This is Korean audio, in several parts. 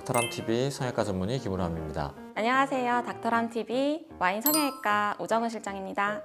닥터람TV 성형외과 전문의 김우람입니다. 안녕하세요. 닥터람TV 와인 성형외과 우정은 실장입니다.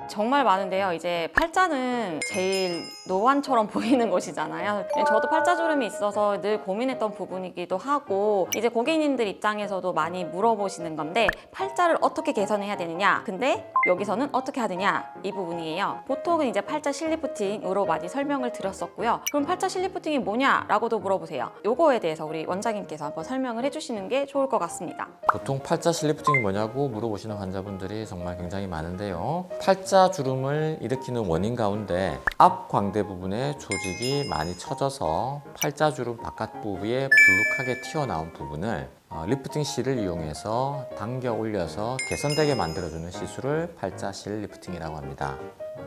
정말 많은데요. 이제 팔자는 제일 노안처럼 보이는 것이잖아요. 저도 팔자주름이 있어서 늘 고민했던 부분이기도 하고, 이제 고객님들 입장에서도 많이 물어보시는 건데, 팔자를 어떻게 개선해야 되느냐, 근데 여기서는 어떻게 하느냐, 이 부분이에요. 보통은 이제 팔자 실리프팅으로 많이 설명을 드렸었고요. 그럼 팔자 실리프팅이 뭐냐라고도 물어보세요. 요거에 대해서 우리 원장님께서 한번 설명을 해주시는 게 좋을 것 같습니다. 보통 팔자 실리프팅이 뭐냐고 물어보시는 환자분들이 정말 굉장히 많은데요. 팔자 주름을 일으키는 원인 가운데 앞 광대 부분에 조직이 많이 처져서 팔자 주름 바깥 부위에 불룩하게 튀어나온 부분을 리프팅 실을 이용해서 당겨 올려서 개선되게 만들어주는 시술을 팔자 실 리프팅이라고 합니다.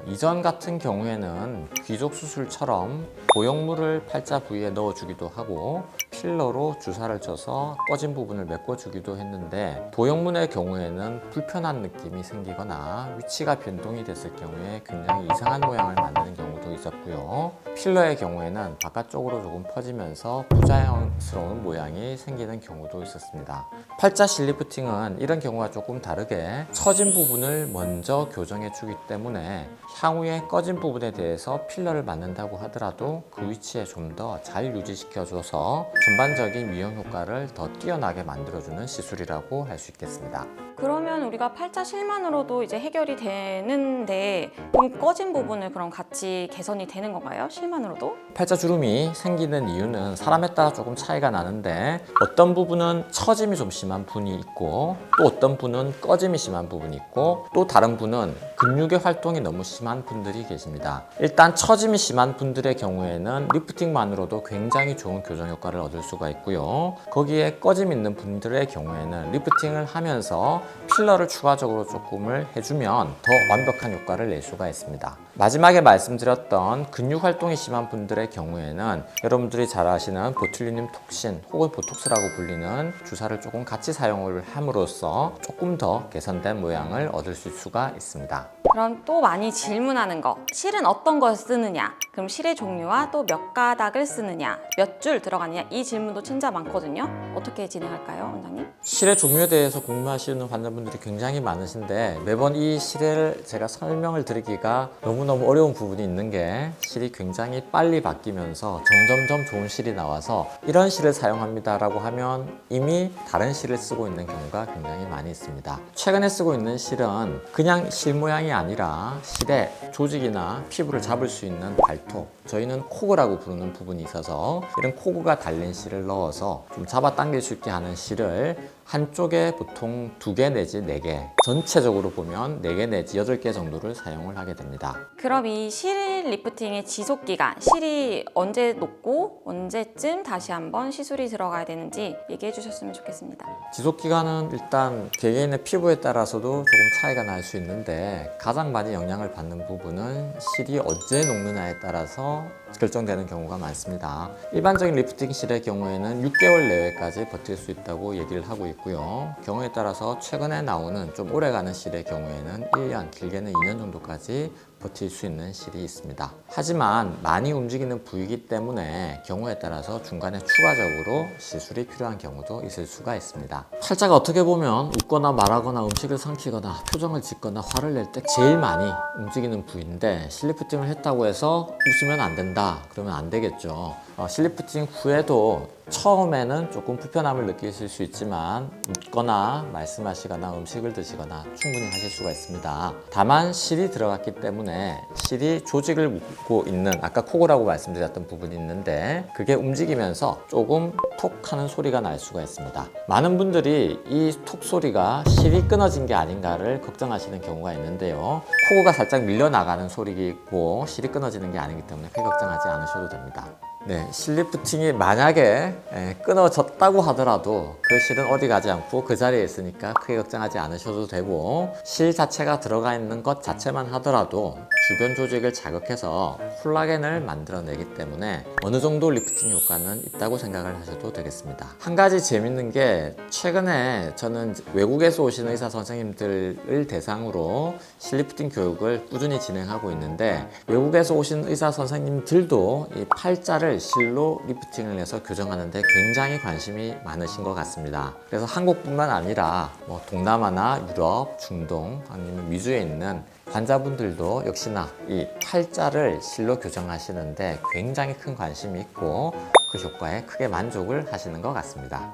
이전 같은 경우에는 귀족 수술처럼 보형물을 팔자 부위에 넣어주기도 하고 필러로 주사를 쳐서 꺼진 부분을 메꿔주기도 했는데, 보형물의 경우에는 불편한 느낌이 생기거나 위치가 변동이 됐을 경우에 굉장히 이상한 모양을 만드는 경우도 있었고요. 필러의 경우에는 바깥쪽으로 조금 퍼지면서 부자연스러운 모양이 생기는 경우도 있었습니다. 팔자 실리프팅은 이런 경우가 조금 다르게 처진 부분을 먼저 교정해 주기 때문에 향후에 꺼진 부분에 대해서 필러를 맞는다고 하더라도 그 위치에 좀 더 잘 유지시켜줘서 전반적인 미용 효과를 더 뛰어나게 만들어주는 시술이라고 할 수 있겠습니다. 그러면 우리가 팔자 실만으로도 이제 해결이 되는데, 그럼 꺼진 부분을 그럼 같이 개선이 되는 건가요? 실만으로도? 팔자 주름이 생기는 이유는 사람에 따라 조금 차이가 나는데, 어떤 부분은 처짐이 좀 심한 분이 있고, 또 어떤 분은 꺼짐이 심한 부분이 있고, 또 다른 분은 근육의 활동이 너무 심한 분들이 계십니다. 일단 처짐이 심한 분들의 경우에는 리프팅만으로도 굉장히 좋은 교정 효과를 얻을 수가 있고요. 거기에 꺼짐 있는 분들의 경우에는 리프팅을 하면서 필러를 추가적으로 조금을 해주면 더 완벽한 효과를 낼 수가 있습니다. 마지막에 말씀드렸던 근육 활동이 심한 분들의 경우에는 여러분들이 잘 아시는 보툴리눔 톡신 혹은 보톡스라고 불리는 주사를 조금 같이 사용을 함으로써 조금 더 개선된 모양을 얻을 수가 있습니다. 그럼 또 많이 질문하는 거, 실은 어떤 걸 쓰느냐, 그럼 실의 종류와 또 몇 가닥을 쓰느냐, 몇 줄 들어가느냐, 이 질문도 진짜 많거든요. 어떻게 진행할까요, 원장님? 실의 종류에 대해서 궁금하시는 환자분들이 굉장히 많으신데, 매번 이 실을 제가 설명을 드리기가 너무너무 어려운 부분이 있는 게, 실이 굉장히 빨리 바뀌면서 점점점 좋은 실이 나와서 이런 실을 사용합니다 라고 하면 이미 다른 실을 쓰고 있는 경우가 굉장히 많이 있습니다. 최근에 쓰고 있는 실은 그냥 실 모양이 아니라 실의 조직이나 피부를 잡을 수 있는 발톱, 저희는 코그라고 부르는 부분이 있어서 이런 코그가 달린 실을 넣어서 좀 잡아당길 수 있게 하는 실을 한쪽에 보통 2개 내지 4개, 전체적으로 보면 4개 내지 8개 정도를 사용을 하게 됩니다. 그럼 이 실 리프팅의 지속 기간, 실이 언제 녹고 언제쯤 다시 한번 시술이 들어가야 되는지 얘기해 주셨으면 좋겠습니다. 지속 기간은 일단 개개인의 피부에 따라서도 조금 차이가 날 수 있는데, 가장 많이 영향을 받는 부분은 실이 언제 녹느냐에 따라서 결정되는 경우가 많습니다. 일반적인 리프팅 실의 경우에는 6개월 내외까지 버틸 수 있다고 얘기를 하고 있고요. 경우에 따라서 최근에 나오는 좀 오래가는 실의 경우에는 1년, 길게는 2년 정도까지 버틸 수 있는 실이 있습니다. 하지만 많이 움직이는 부위이기 때문에 경우에 따라서 중간에 추가적으로 시술이 필요한 경우도 있을 수가 있습니다. 팔자가 어떻게 보면 웃거나 말하거나 음식을 삼키거나 표정을 짓거나 화를 낼 때 제일 많이 움직이는 부위인데, 실리프팅을 했다고 해서 웃으면 안 된다 그러면 안 되겠죠. 실리프팅 후에도 처음에는 조금 불편함을 느끼실 수 있지만 웃거나 말씀하시거나 음식을 드시거나 충분히 하실 수가 있습니다. 다만 실이 들어갔기 때문에 실이 조직을 묶고 있는, 아까 코고라고 말씀드렸던 부분이 있는데, 그게 움직이면서 조금 톡 하는 소리가 날 수가 있습니다. 많은 분들이 이 톡 소리가 실이 끊어진 게 아닌가를 걱정하시는 경우가 있는데요. 코고가 살짝 밀려나가는 소리이고 실이 끊어지는 게 아니기 때문에 크게 걱정하지 않으셔도 됩니다. 네, 실리프팅이 만약에 끊어졌다고 하더라도 그 실은 어디 가지 않고 그 자리에 있으니까 크게 걱정하지 않으셔도 되고, 실 자체가 들어가 있는 것 자체만 하더라도 주변 조직을 자극해서 콜라겐을 만들어내기 때문에 어느 정도 리프팅 효과는 있다고 생각을 하셔도 되겠습니다. 한 가지 재밌는 게, 최근에 저는 외국에서 오시는 의사 선생님들을 대상으로 실리프팅 교육을 꾸준히 진행하고 있는데, 외국에서 오신 의사 선생님들도 이 팔자를 팔자를 실로 리프팅을 해서 교정하는데 굉장히 관심이 많으신 것 같습니다. 그래서 한국뿐만 아니라 뭐 동남아나 유럽, 중동 아니면 미주에 있는 환자분들도 역시나 이 팔자를 실로 교정하시는데 굉장히 큰 관심이 있고 그 효과에 크게 만족을 하시는 것 같습니다.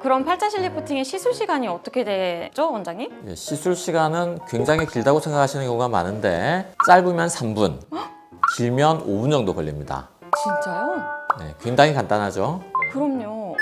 그럼 팔자실 리프팅의 시술 시간이 어떻게 되죠, 원장님? 예, 시술 시간은 굉장히 길다고 생각하시는 경우가 많은데 짧으면 3분, 길면 5분 정도 걸립니다. 진짜요? 네, 굉장히 간단하죠. 그럼요. 어머머.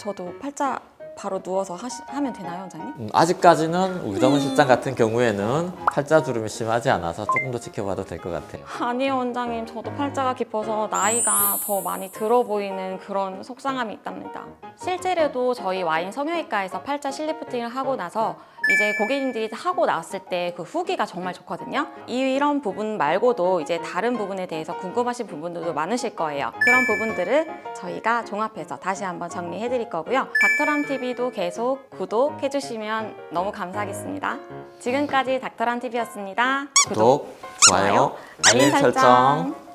저도 팔자 바로 누워서 하면 되나요, 원장님? 아직까지는 우정은 실장 같은 경우에는 팔자 주름이 심하지 않아서 조금 더 지켜봐도 될 것 같아요. 아니요, 원장님. 저도 팔자가 깊어서 나이가 더 많이 들어 보이는 그런 속상함이 있답니다. 실제로도 저희 와인 성형외과에서 팔자 실리프팅을 하고 나서 이제 고객님들이 하고 나왔을 때 그 후기가 정말 좋거든요. 이런 부분 말고도 이제 다른 부분에 대해서 궁금하신 부분들도 많으실 거예요. 그런 부분들을 저희가 종합해서 다시 한번 정리해 드릴 거고요. 닥터람TV도 계속 구독해 주시면 너무 감사하겠습니다. 지금까지 닥터람TV였습니다. 구독, 좋아요, 알림 설정.